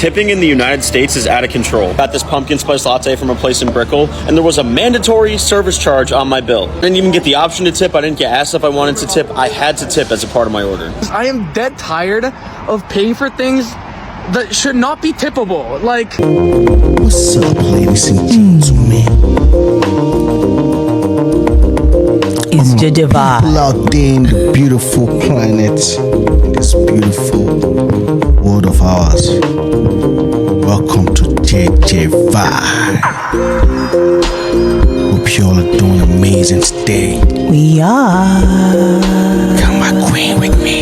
Tipping in the United States is out of control. Got this pumpkin spice latte from a place in Brickell, and there was a mandatory service charge on my bill. I didn't even get the option to tip. I didn't get asked if I wanted to tip. I had to tip as a part of my order. I am dead tired of paying for things that should not be tippable. Like, what's up, ladies and gentlemen? It's JEJE vibe. Locked in the beautiful planet, in this beautiful world of ours. Welcome to JEJE vibe. Hope you all are doing amazing today. We are. Come my queen with me.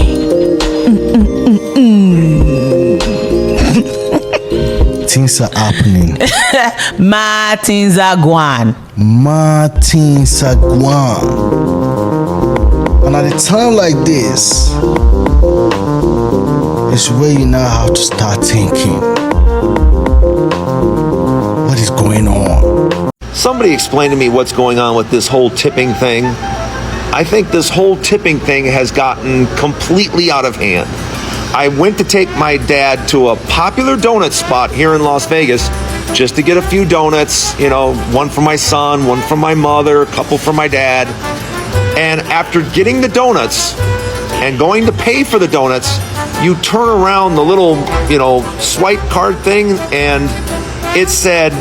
Things are happening. Martin Zagwan. Martin Sagwan. And at a time like this, it's where you now have to start thinking, what is going on? Somebody explain to me what's going on with this whole tipping thing. I think this whole tipping thing has gotten completely out of hand. I went to take my dad to a popular donut spot here in Las Vegas just to get a few donuts, you know, one for my son, one for my mother, a couple for my dad. And after getting the donuts and going to pay for the donuts, you turn around the little, you know, swipe card thing and it said,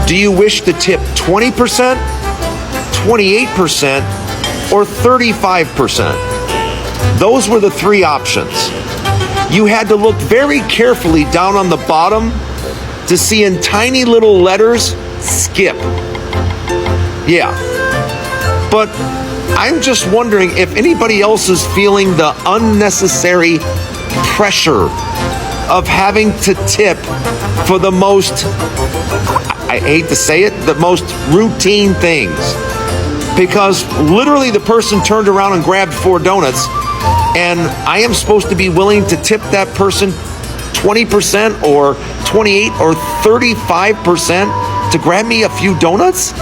do you wish to tip 20%, 28%, or 35%? Those were the three options. You had to look very carefully down on the bottom to see in tiny little letters, skip. Yeah. But I'm just wondering if anybody else is feeling the unnecessary pressure of having to tip for the most, I hate to say it, the most routine things. Because literally the person turned around and grabbed 4 donuts, and I am supposed to be willing to tip that person 20% or 28 or 35% to grab me a few donuts?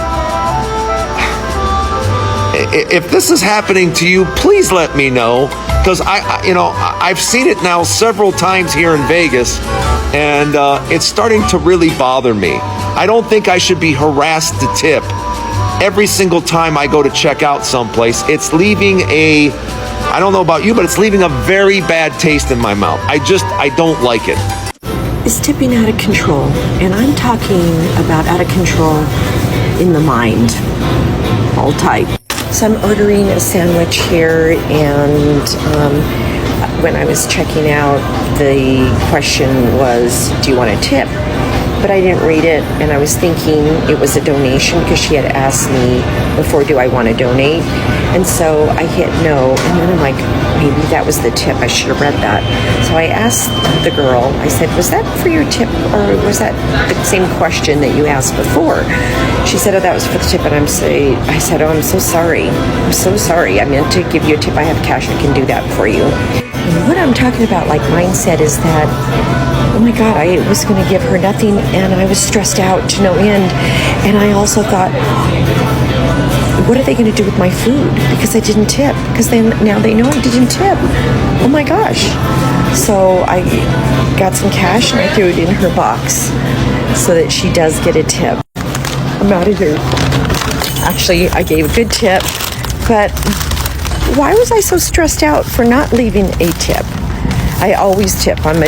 If this is happening to you, please let me know, because I've seen it now several times here in Vegas, and it's starting to really bother me. I don't think I should be harassed to tip every single time I go to check out someplace. It's leaving I don't know about you, but it's leaving a very bad taste in my mouth. I don't like it. Is tipping out of control? And I'm talking about out of control in the mind. All type. So I'm ordering a sandwich here, and when I was checking out, the question was, do you want a tip? But I didn't read it, and I was thinking it was a donation because she had asked me before, do I want to donate? And so I hit no, and then I'm like, maybe that was the tip. I should have read that. So I asked the girl, I said, was that for your tip, or was that the same question that you asked before? She said, oh, that was for the tip. And I said, oh, I'm so sorry. I'm so sorry. I meant to give you a tip. I have cash. I can do that for you. And what I'm talking about, like mindset, is that, oh my God, I was going to give her nothing, and I was stressed out to no end. And I also thought, what are they going to do with my food? Because I didn't tip. Because now they know I didn't tip. Oh my gosh. So I got some cash and I threw it in her box so that she does get a tip. I'm out of here. Actually, I gave a good tip, but why was I so stressed out for not leaving a tip? I always tip. I'm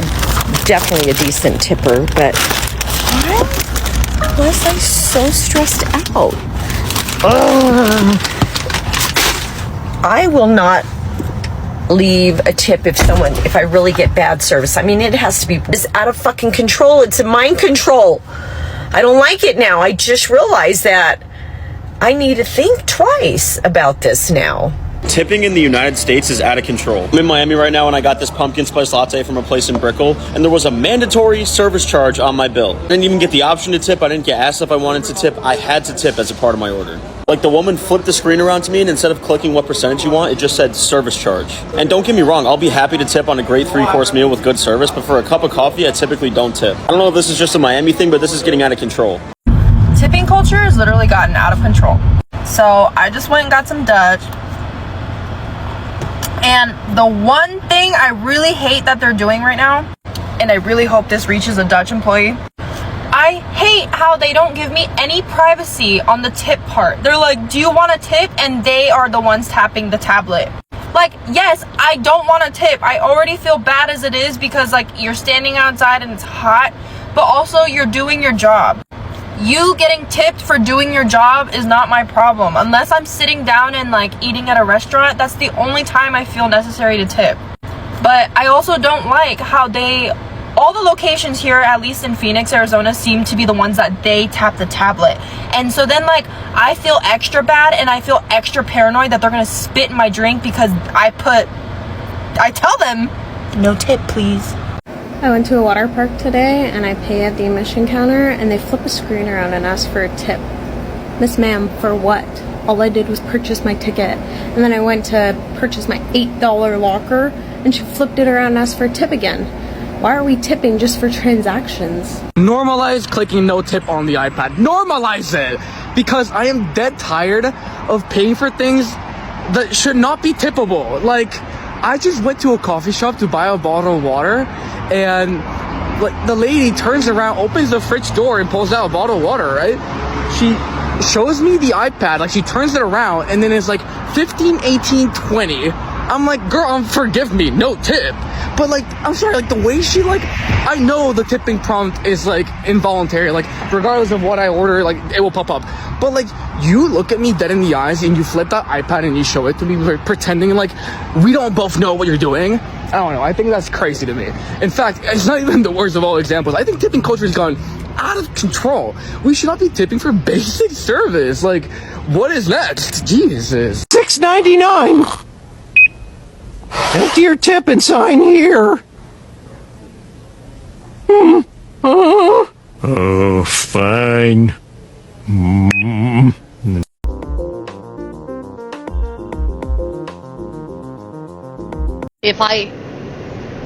definitely a decent tipper, but why was I so stressed out? I will not leave a tip if I really get bad service. I mean, it has to be out of fucking control. It's a mind control. I don't like it now. I just realized that I need to think twice about this now. Tipping in the United States is out of control. I'm in Miami right now, and I got this pumpkin spice latte from a place in Brickell, and there was a mandatory service charge on my bill. I didn't even get the option to tip. I didn't get asked if I wanted to tip. I had to tip as a part of my order. Like, the woman flipped the screen around to me, and instead of clicking what percentage you want, it just said service charge. And don't get me wrong, I'll be happy to tip on a great 3-course meal with good service, but for a cup of coffee, I typically don't tip. I don't know if this is just a Miami thing, but this is getting out of control. Tipping culture has literally gotten out of control. So I just went and got some Dutch. And the one thing I really hate that they're doing right now and I really hope this reaches a Dutch employee. I hate how they don't give me any privacy on the tip part. They're like, do you want a tip? And they are the ones tapping the tablet. Like, yes, I don't want a tip. I already feel bad as it is because, like, you're standing outside and it's hot, but also you're doing your job. You getting tipped for doing your job is not my problem. Unless I'm sitting down and, like, eating at a restaurant, that's the only time I feel necessary to tip. But I also don't like how all the locations here, at least in Phoenix, Arizona, seem to be the ones that they tap the tablet. And so then, like, I feel extra bad and I feel extra paranoid that they're gonna spit in my drink because I tell them, no tip, please. I went to a water park today and I pay at the admission counter and they flip a screen around and ask for a tip. Miss ma'am, for what? All I did was purchase my ticket. And then I went to purchase my $8 locker and she flipped it around and asked for a tip again. Why are we tipping just for transactions? Normalize clicking no tip on the iPad. Normalize it! Because I am dead tired of paying for things that should not be tippable. Like, I just went to a coffee shop to buy a bottle of water, and like the lady turns around, opens the fridge door, and pulls out a bottle of water, right? She shows me the iPad, like she turns it around, and then it's like 15, 18, 20. I'm like, girl, forgive me, no tip. But like, I'm sorry, like the way she like, I know the tipping prompt is like involuntary, like regardless of what I order, like it will pop up. But like, you look at me dead in the eyes and you flip that iPad and you show it to me, like, pretending like we don't both know what you're doing. I don't know, I think that's crazy to me. In fact, it's not even the worst of all examples. I think tipping culture has gone out of control. We should not be tipping for basic service. Like, what is next? Jesus. $6.99. Enter your tip and sign here. Oh, fine. If I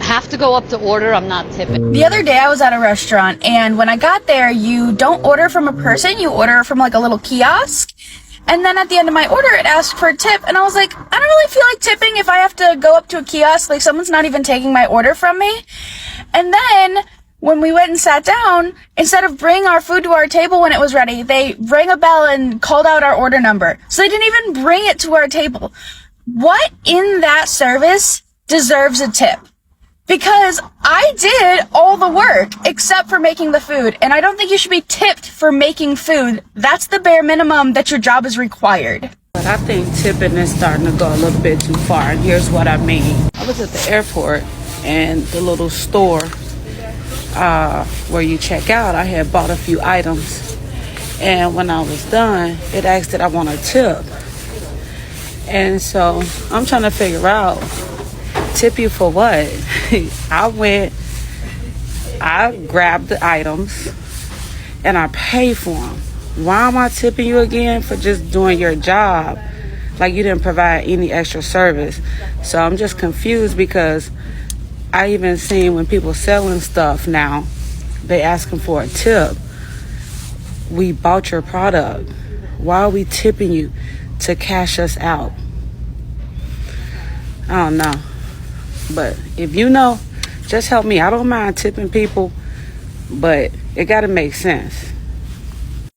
have to go up to order, I'm not tipping. The other day I was at a restaurant, and when I got there, you don't order from a person, you order from like a little kiosk. And then at the end of my order, it asked for a tip. And I was like, I don't really feel like tipping if I have to go up to a kiosk, like someone's not even taking my order from me. And then when we went and sat down, instead of bringing our food to our table when it was ready, they rang a bell and called out our order number. So they didn't even bring it to our table. What in that service deserves a tip? Because I did all the work except for making the food, and I don't think you should be tipped for making food. That's the bare minimum that your job is required. But I think tipping is starting to go a little bit too far, and here's what I mean. I was at the airport, and the little store where you check out, I had bought a few items, and when I was done, it asked that I want a tip. And so I'm trying to figure out, tip you for what? I grabbed the items and I paid for them. Why am I tipping you again for just doing your job? Like you didn't provide any extra service. So I'm just confused because I even seen when people selling stuff now, they asking for a tip. We bought your product. Why are we tipping you to cash us out? I don't know. But if you know, just help me. I don't mind tipping people, but it got to make sense.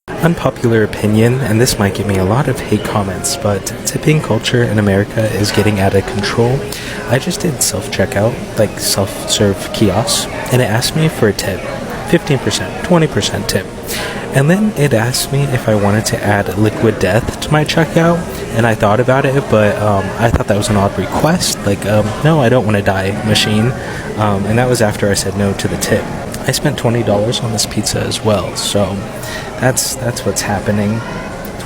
Unpopular opinion, and this might give me a lot of hate comments, but tipping culture in America is getting out of control. I just did self-checkout, like self-serve kiosks, and it asked me for a tip. 15%, 20% tip. And then it asked me if I wanted to add liquid death to my checkout, and I thought about it, but I thought that was an odd request. Like, no, I don't want to die, machine. And that was after I said no to the tip. I spent $20 on this pizza as well, so that's what's happening.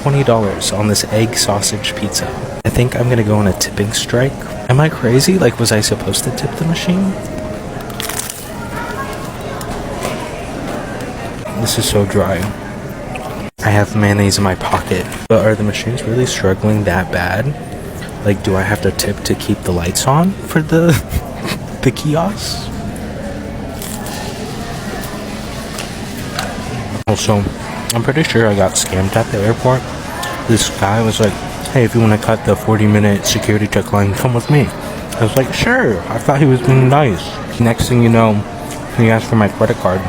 $20 on this egg sausage pizza. I think I'm gonna go on a tipping strike. Am I crazy? Like, was I supposed to tip the machine? This is so dry. I have mayonnaise in my pocket. But are the machines really struggling that bad? Like, do I have to tip to keep the lights on for the kiosks? Also, I'm pretty sure I got scammed at the airport. This guy was like, hey, if you want to cut the 40-minute security check line, come with me. I was like, sure. I thought he was being nice. Next thing you know, and he asked for my credit card,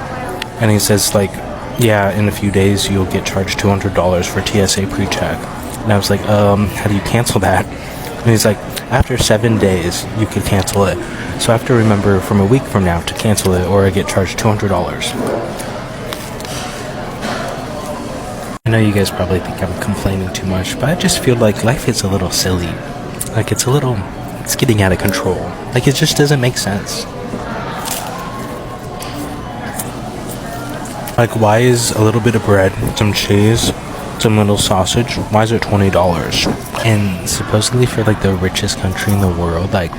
and he says like, yeah, in a few days you'll get charged $200 for TSA pre-check. And I was like, how do you cancel that? And he's like, after 7 days you can cancel it. So I have to remember from a week from now to cancel it, or I get charged $200. I know you guys probably think I'm complaining too much, but I just feel like life is a little silly. Like it's getting out of control. Like it just doesn't make sense. Like, why is a little bit of bread, some cheese, some little sausage, why is it $20? And supposedly for like the richest country in the world, like,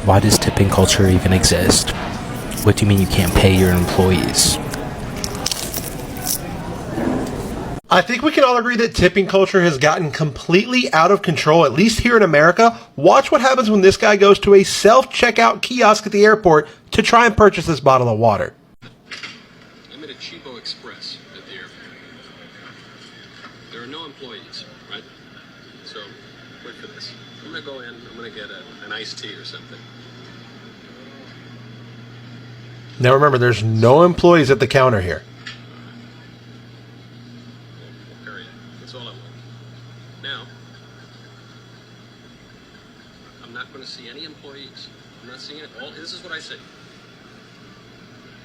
why does tipping culture even exist? What do you mean you can't pay your employees? I think we can all agree that tipping culture has gotten completely out of control, at least here in America. Watch what happens when this guy goes to a self-checkout kiosk at the airport to try and purchase this bottle of water. I'm at a Cheapo Express at the airport. There are no employees, right? So, wait for this. I'm going to go in, I'm going to get an iced tea or something. Now remember, there's no employees at the counter here. That's all I want. Now, I'm not going to see any employees. I'm not seeing it. This is what I see.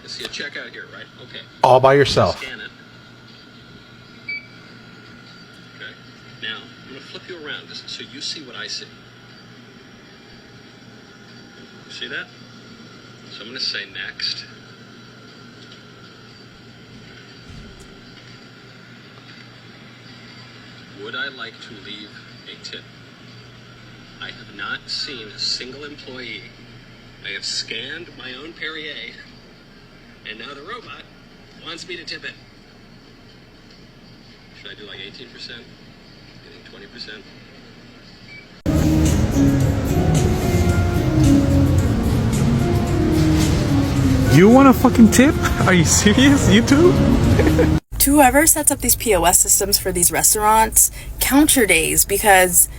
I see a checkout here, right? Okay. All by yourself. Scan it. Okay. Now, I'm going to flip you around just so you see what I see. You see that? So I'm going to say next. Would I like to leave a tip? I have not seen a single employee. I have scanned my own Perrier, and now the robot wants me to tip it. Should I do like 18%? Getting 20%? You want a fucking tip? Are you serious? You too? To whoever sets up these POS systems for these restaurants, count your days, because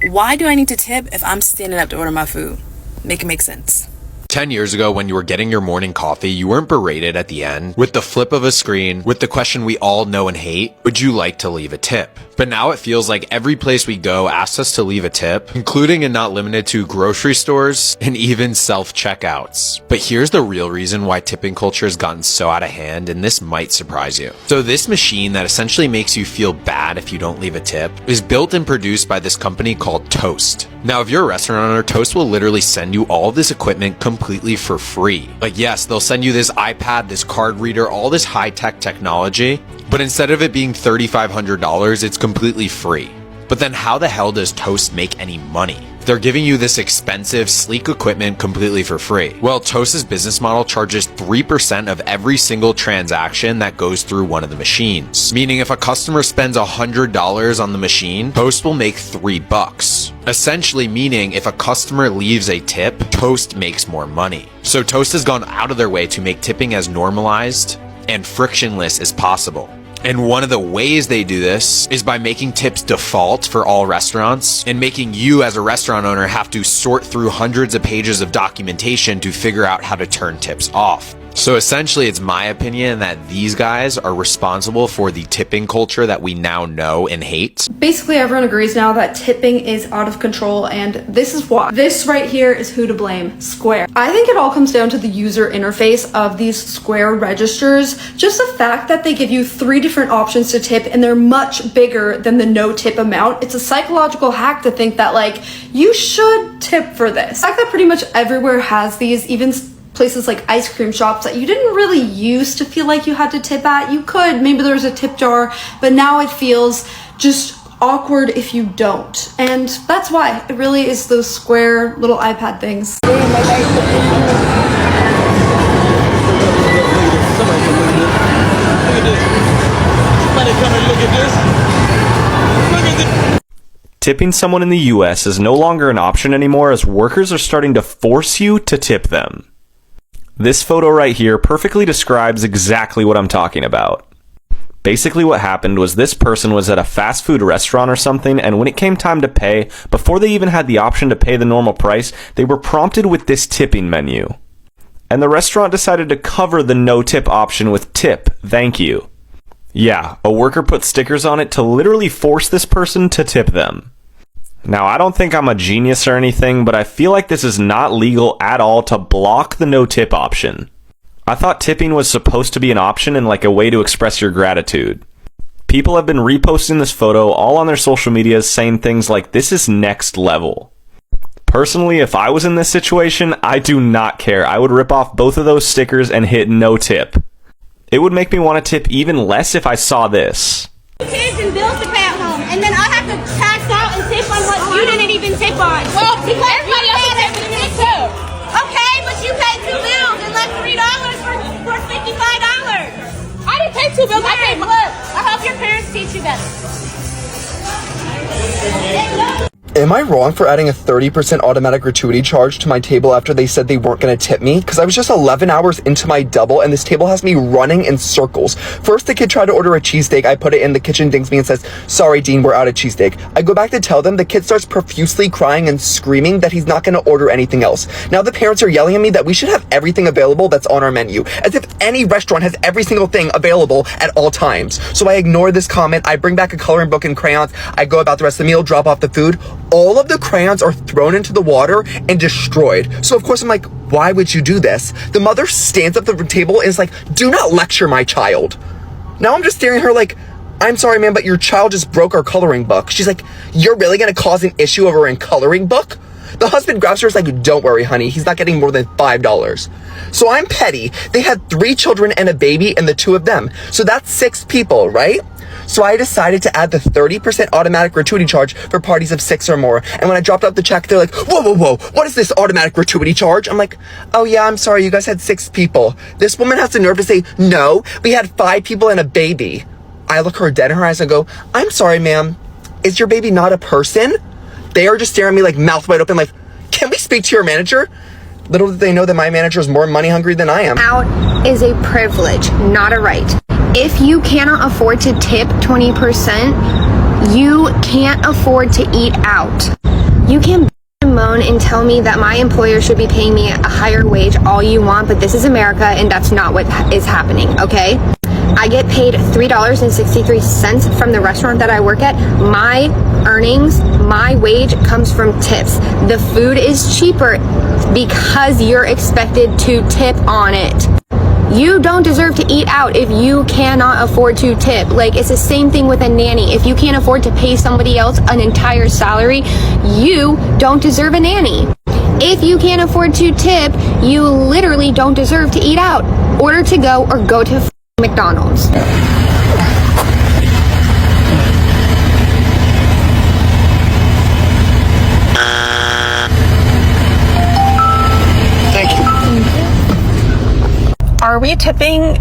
why do I need to tip if I'm standing up to order my food? Make it make sense. 10 years ago, when you were getting your morning coffee, you weren't berated at the end with the flip of a screen with the question we all know and hate, would you like to leave a tip? But now it feels like every place we go asks us to leave a tip, including and not limited to grocery stores and even self-checkouts. But here's the real reason why tipping culture has gotten so out of hand, and this might surprise you. So this machine that essentially makes you feel bad if you don't leave a tip is built and produced by this company called Toast. Now, if you're a restaurant owner, Toast will literally send you all this equipment completely for free. Like, yes, they'll send you this iPad, this card reader, all this high-tech technology, but instead of it being $3,500, it's completely free. But then how the hell does Toast make any money? They're giving you this expensive, sleek equipment completely for free. Well, Toast's business model charges 3% of every single transaction that goes through one of the machines. Meaning if a customer spends $100 on the machine, Toast will make $3. Essentially meaning if a customer leaves a tip, Toast makes more money. So Toast has gone out of their way to make tipping as normalized and frictionless as possible. And one of the ways they do this is by making tips default for all restaurants and making you as a restaurant owner have to sort through hundreds of pages of documentation to figure out how to turn tips off. So essentially, it's my opinion that these guys are responsible for the tipping culture that we now know and hate. Basically, everyone agrees now that tipping is out of control, and this is why. This right here is who to blame: Square. I think it all comes down to the user interface of these Square registers. Just the fact that they give you 3 different options to tip, and they're much bigger than the no tip amount. It's a psychological hack to think that, like, you should tip for this. The fact that pretty much everywhere has these, even places like ice cream shops that you didn't really used to feel like you had to tip at. You could, maybe there was a tip jar, but now it feels just awkward if you don't. And that's why it really is those Square little iPad things. Tipping someone in the US is no longer an option anymore, as workers are starting to force you to tip them. This photo right here perfectly describes exactly what I'm talking about. Basically what happened was this person was at a fast food restaurant or something, and when it came time to pay, before they even had the option to pay the normal price, they were prompted with this tipping menu. and the restaurant decided to cover the no tip option with tip, thank you. Yeah, a worker put stickers on it to literally force this person to tip them. Now, I don't think I'm a genius or anything, but I feel like this is not legal at all to block the no tip option. I thought tipping was supposed to be an option and like a way to express your gratitude. People have been reposting this photo all on their social medias saying things like, this is next level. Personally, if I was in this situation, I do not care. I would rip off both of those stickers and hit no tip. It would make me want to tip even less if I saw this. Kids and bills to pay at home, and then I have to tax out and tip on what you didn't even tip on. Well, because everybody else is tipping me too. Okay, but you paid 2 bills and left $3 for $55. I didn't pay 2 bills. I paid. Look, I hope your parents teach you better. Am I wrong for adding a 30% automatic gratuity charge to my table after they said they weren't going to tip me? Because I was just 11 hours into my double and this table has me running in circles. First, the kid tried to order a cheesesteak. I put it in, the kitchen dings me and says, sorry, Dean, we're out of cheesesteak. I go back to tell them, the kid starts profusely crying and screaming that he's not going to order anything else. Now the parents are yelling at me that we should have everything available that's on our menu, as if any restaurant has every single thing available at all times. So I ignore this comment. I bring back a coloring book and crayons. I go about the rest of the meal, drop off the food. All of the crayons are thrown into the water and destroyed. So of course I'm like, why would you do this? The mother stands up at the table and is like, do not lecture my child. Now I'm just staring at her like, I'm sorry, ma'am, but your child just broke our coloring book. She's like, you're really gonna cause an issue over a coloring book? The husband grabs her and is like, don't worry, honey, he's not getting more than $5. So I'm petty. They had 3 children and a baby and the 2 of them. So that's 6 people, right? So I decided to add the 30% automatic gratuity charge for parties of 6 or more. And when I dropped out the check, they're like, whoa, whoa, whoa, what is this automatic gratuity charge? I'm like, oh yeah, I'm sorry, you guys had 6 people. This woman has the nerve to say, no, we had 5 people and a baby. I look her dead in her eyes and go, I'm sorry, ma'am, is your baby not a person? They are just staring at me like mouth wide open, like, can we speak to your manager? Little did they know that my manager is more money hungry than I am. Out is a privilege, not a right. If you cannot afford to tip 20%, you can't afford to eat out. You can moan and tell me that my employer should be paying me a higher wage all you want, but this is America and that's not what is happening, okay? I get paid $3.63 from the restaurant that I work at. My earnings, my wage comes from tips. The food is cheaper because you're expected to tip on it. You don't deserve to eat out if you cannot afford to tip. Like, it's the same thing with a nanny. If you can't afford to pay somebody else an entire salary, you don't deserve a nanny. If you can't afford to tip, you literally don't deserve to eat out. Order to go or go to McDonald's. Thank you. Are we tipping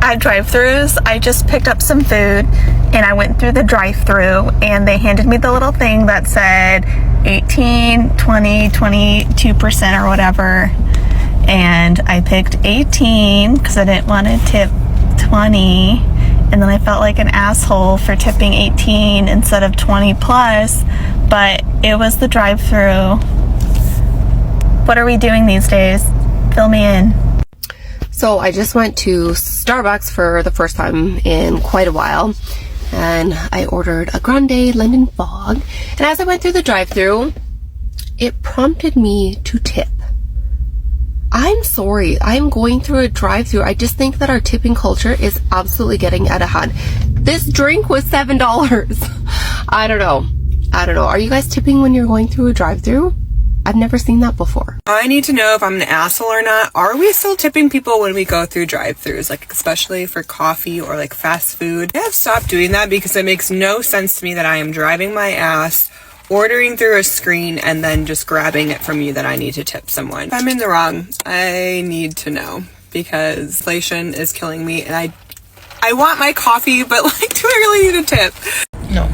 at drive-thrus? I just picked up some food and I went through the drive-thru and they handed me the little thing that said 18, 20, 22% or whatever. And I picked 18 because I didn't want to tip 20. And then I felt like an asshole for tipping 18 instead of 20 plus, but it was the drive-thru. What are we doing these days? Fill me in. So I just went to Starbucks for the first time in quite a while, and I ordered a grande London fog, and as I went through the drive-thru, it prompted me to tip. I'm sorry, I'm going through a drive-thru. I just think that our tipping culture is absolutely getting out of hand. This drink was $7. I don't know. Are you guys tipping when you're going through a drive-thru? I've never seen that before. I need to know if I'm an asshole or not. Are we still tipping people when we go through drive-thrus, like especially for coffee or like fast food? I have stopped doing that because it makes no sense to me that I am driving my ass, ordering through a screen, and then just grabbing it from you that I need to tip someone. If I'm in the wrong, I need to know because inflation is killing me and I want my coffee, but like, do I really need a tip? No,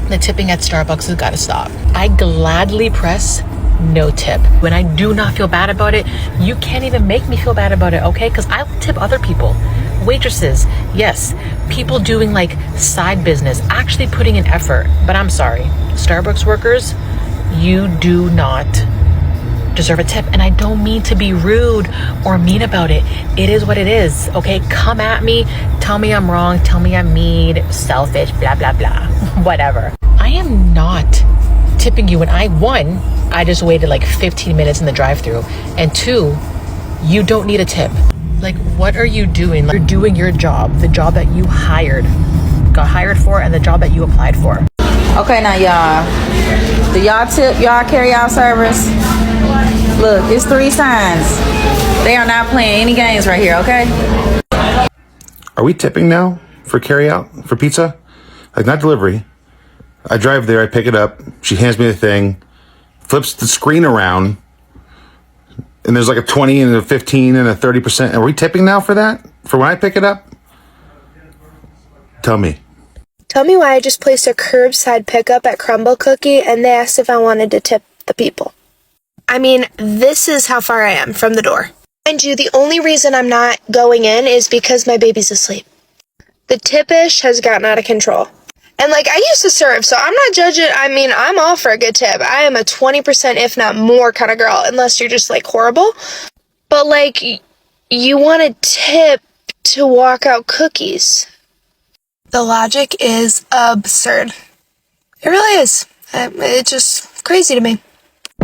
the tipping at Starbucks has got to stop. I gladly press no tip when I do not feel bad about it. You can't even make me feel bad about it, okay? Because I will tip other people. Waitresses, yes. People doing like side business, actually putting in effort. But I'm sorry, Starbucks workers, you do not deserve a tip. And I don't mean to be rude or mean about it. It is what it is, okay? Come at me, tell me I'm wrong, tell me I'm mean, selfish, blah, blah, blah, whatever. I am not tipping you when I just waited like 15 minutes in the drive-thru, and 2, you don't need a tip. Like, what are you doing? Like, you're doing your job, the job that you got hired for, and the job that you applied for. Okay, now y'all, do y'all tip y'all carry out service? Look, it's 3 signs. They are not playing any games right here, okay? Are we tipping now for carry out for pizza? Like, not delivery. I drive there, I pick it up, she hands me the thing, flips the screen around, and there's like a 20 and a 15 and a 30%. Are we tipping now for that? For when I pick it up? Tell me. Tell me why I just placed a curbside pickup at Crumble Cookie and they asked if I wanted to tip the people. I mean, this is how far I am from the door. Mind you, the only reason I'm not going in is because my baby's asleep. The tip-ish has gotten out of control. And like, I used to serve, so I'm not judging. I mean, I'm all for a good tip. I am a 20%, if not more, kind of girl, unless you're just like horrible. But like, you want a tip to walk out cookies. The logic is absurd. It really is. It's just crazy to me.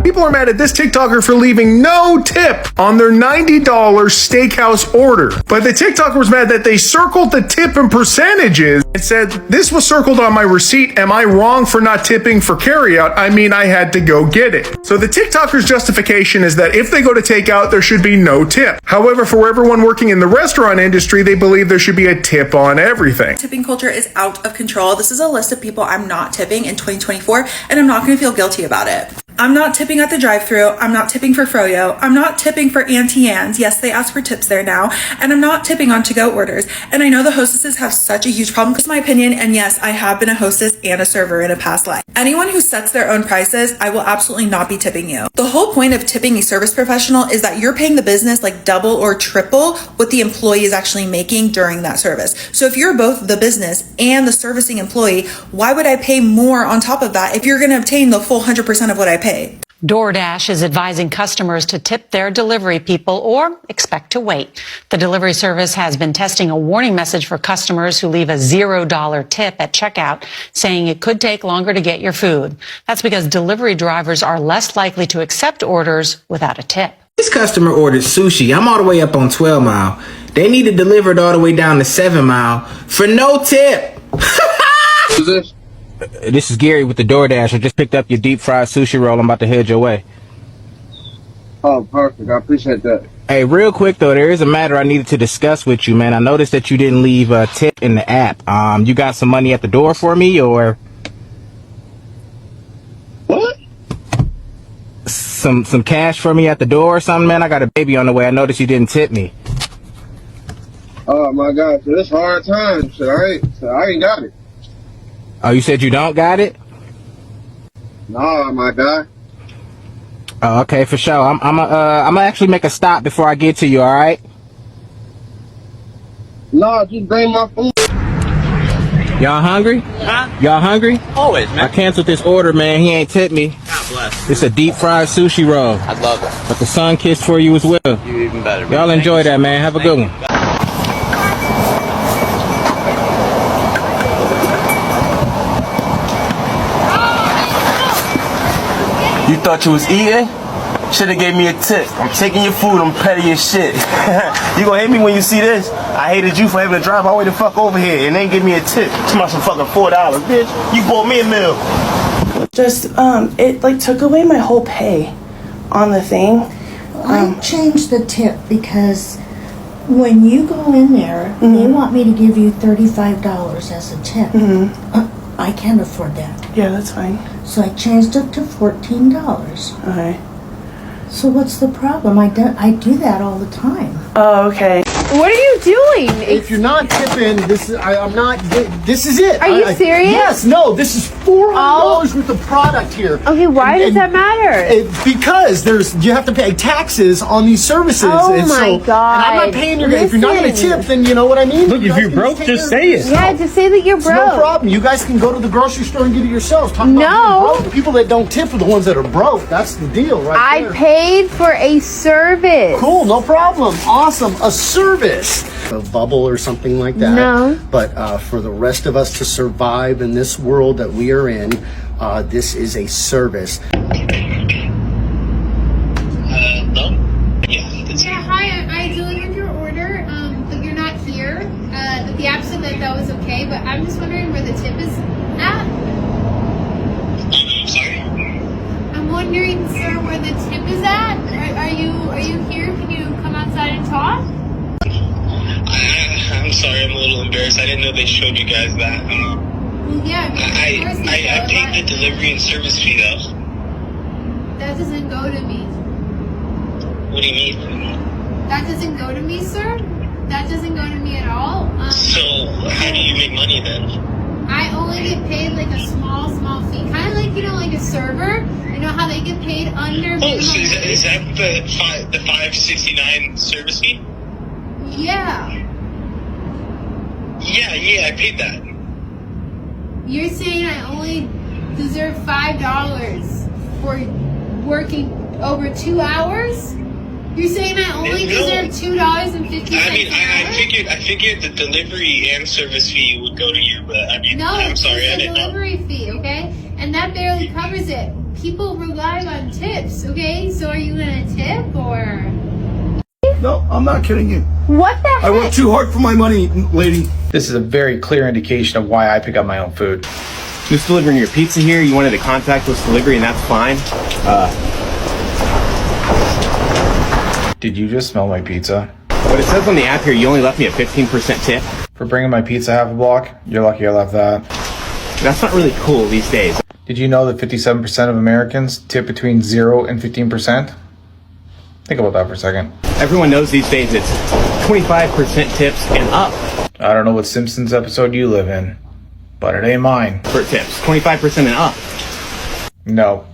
People are mad at this TikToker for leaving no tip on their $90 steakhouse order. But the TikToker was mad that they circled the tip and percentages and said, this was circled on my receipt. Am I wrong for not tipping for carryout? I mean, I had to go get it. So the TikToker's justification is that if they go to takeout, there should be no tip. However, for everyone working in the restaurant industry, they believe there should be a tip on everything. Tipping culture is out of control. This is a list of people I'm not tipping in 2024, and I'm not going to feel guilty about it. I'm not tipping at the drive-thru. I'm not tipping for Froyo. I'm not tipping for Auntie Anne's. Yes, they ask for tips there now. And I'm not tipping on to-go orders. And I know the hostesses have such a huge problem, because my opinion, and yes, I have been a hostess and a server in a past life. Anyone who sets their own prices, I will absolutely not be tipping you. The whole point of tipping a service professional is that you're paying the business like double or triple what the employee is actually making during that service. So if you're both the business and the servicing employee, why would I pay more on top of that if you're going to obtain the full 100% of what I pay? DoorDash is advising customers to tip their delivery people or expect to wait. The delivery service has been testing a warning message for customers who leave a $0 tip at checkout, saying it could take longer to get your food. That's because delivery drivers are less likely to accept orders without a tip. This customer ordered sushi. I'm all the way up on 12 Mile. They need it delivered all the way down to 7 Mile for no tip. Who's this? This is Gary with the DoorDash. I just picked up your deep fried sushi roll. I'm about to head your way. Oh, perfect. I appreciate that. Hey, real quick though, there is a matter I needed to discuss with you, man. I noticed that you didn't leave a tip in the app. You got some money at the door for me, or what? Some cash for me at the door or something, man? I got a baby on the way. I noticed you didn't tip me. Oh my God, so this hard time. So I ain't got it. Oh, you said you don't got it? Nah, my guy. Oh, okay, for sure. I'm gonna actually make a stop before I get to you. All right? Nah, just bring my food. Y'all hungry? Huh? Y'all hungry? Always, man. I canceled this order, man. He ain't tipped me. God bless. It's a deep fried sushi roll. I love it. But the sun kissed for you as well. You even better. Man. Y'all enjoy that, man. Have a good one. You thought you was eating? Should've gave me a tip. I'm taking your food, I'm petty your shit. You gonna hate me when you see this? I hated you for having to drive all the way the fuck over here and then give me a tip. It's about some fucking $4, bitch. You bought me a meal. Just, it like took away my whole pay on the thing. I changed the tip because when you go in there, they want me to give you $35 as a tip. I can't afford that. Yeah, that's fine. So I changed it to $14. Okay. So what's the problem? I do that all the time. Oh, okay. What are you doing? If you're not tipping, I'm not. This is it. Are you serious? Yes. No. This is $400 worth of product here. Okay. Why does that matter? Because you have to pay taxes on these services. Oh and my God. And I'm not paying your. If you're not going to tip, then you know what I mean. Look, if you're broke, just say it. Yeah, just say that you're broke. No problem. You guys can go to the grocery store and get it yourselves. Talk about being broke. The people that don't tip are the ones that are broke. That's the deal, right there. I paid for a service. Cool, no problem. Awesome. A service. A bubble or something like that. No. But for the rest of us to survive in this world that we are in, this is a service. Yeah, hi, I delivered your order, but you're not here. The app said that was okay, but I'm just wondering where the tip is at. I'm sorry? I'm wondering, sir, where the tip is at. Are you here? Can you come outside and talk? I'm sorry, I'm a little embarrassed. I didn't know they showed you guys that. Well, yeah, I paid the delivery and service fee, though. That doesn't go to me. What do you mean? That doesn't go to me, sir. That doesn't go to me at all. So, how do you make money then? I only get paid like a small fee. Kind of like, like a server. You know how they get paid under minimum So wage? is that the $5.69 service fee? Yeah. Yeah, I paid that. You're saying I only deserve $5 for working over 2 hours? You're saying I only deserve $2.50 I figured the delivery and service fee would go to you, but I'm sorry, I didn't know. Delivery fee, okay? And that barely covers it. People rely on tips, okay? So are you gonna tip or? No, I'm not kidding you. What the heck? I work too hard for my money, lady. This is a very clear indication of why I pick up my own food. Just delivering your pizza here, you wanted a contactless delivery, and that's fine. Did you just smell my pizza? But it says on the app here you only left me a 15% tip. For bringing my pizza half a block, you're lucky I left that. That's not really cool these days. Did you know that 57% of Americans tip between 0 and 15%? Think about that for a second. Everyone knows these days it's 25% tips and up. I don't know what Simpsons episode you live in, but it ain't mine. For tips, 25% and up. No.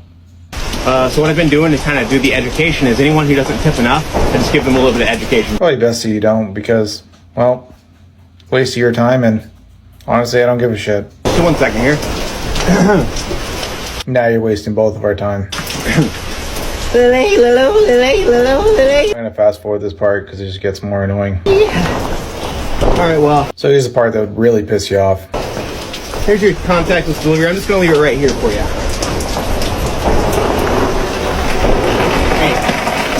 So what I've been doing to kind of do the education is anyone who doesn't tip enough, I just give them a little bit of education. Probably best that you don't because, well, waste of your time and honestly I don't give a shit. Just 1 second here. Now you're wasting both of our time. I'm gonna fast forward this part because it just gets more annoying. Alright, well. So here's the part that would really piss you off. Here's your contactless delivery. I'm just gonna leave it right here for you. Hey,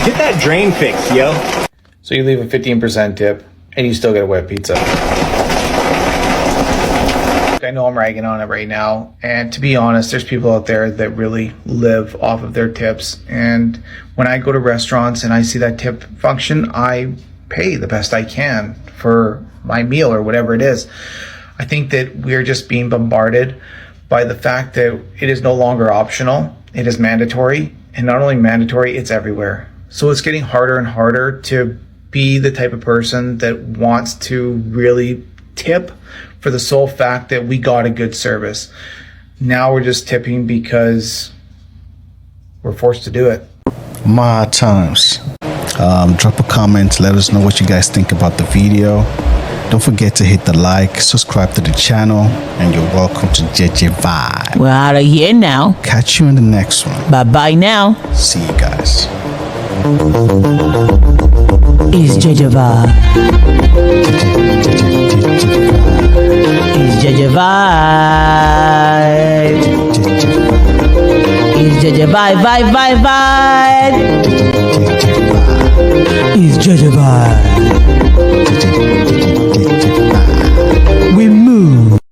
get that drain fixed, yo. So you leave a 15% tip and you still get a wet pizza. I know I'm ragging on it right now, and to be honest, there's people out there that really live off of their tips, and when I go to restaurants and I see that tip function, I pay the best I can for my meal or whatever it is. I think that we're just being bombarded by the fact that it is no longer optional, it is mandatory, and not only mandatory, it's everywhere. So it's getting harder and harder to be the type of person that wants to really tip for the sole fact that we got a good service. Now we're just tipping because we're forced to do it. My times. Drop a comment, let us know what you guys think about the video. Don't forget to hit the like, subscribe to the channel, and you're welcome to JEJE Vibe. We're out of here now. Catch you in the next one. Bye-bye now. See you guys. It's JEJE Vibe. It's JEJE Vibe. It's JEJE Vibe, vibe, vibe, vibe.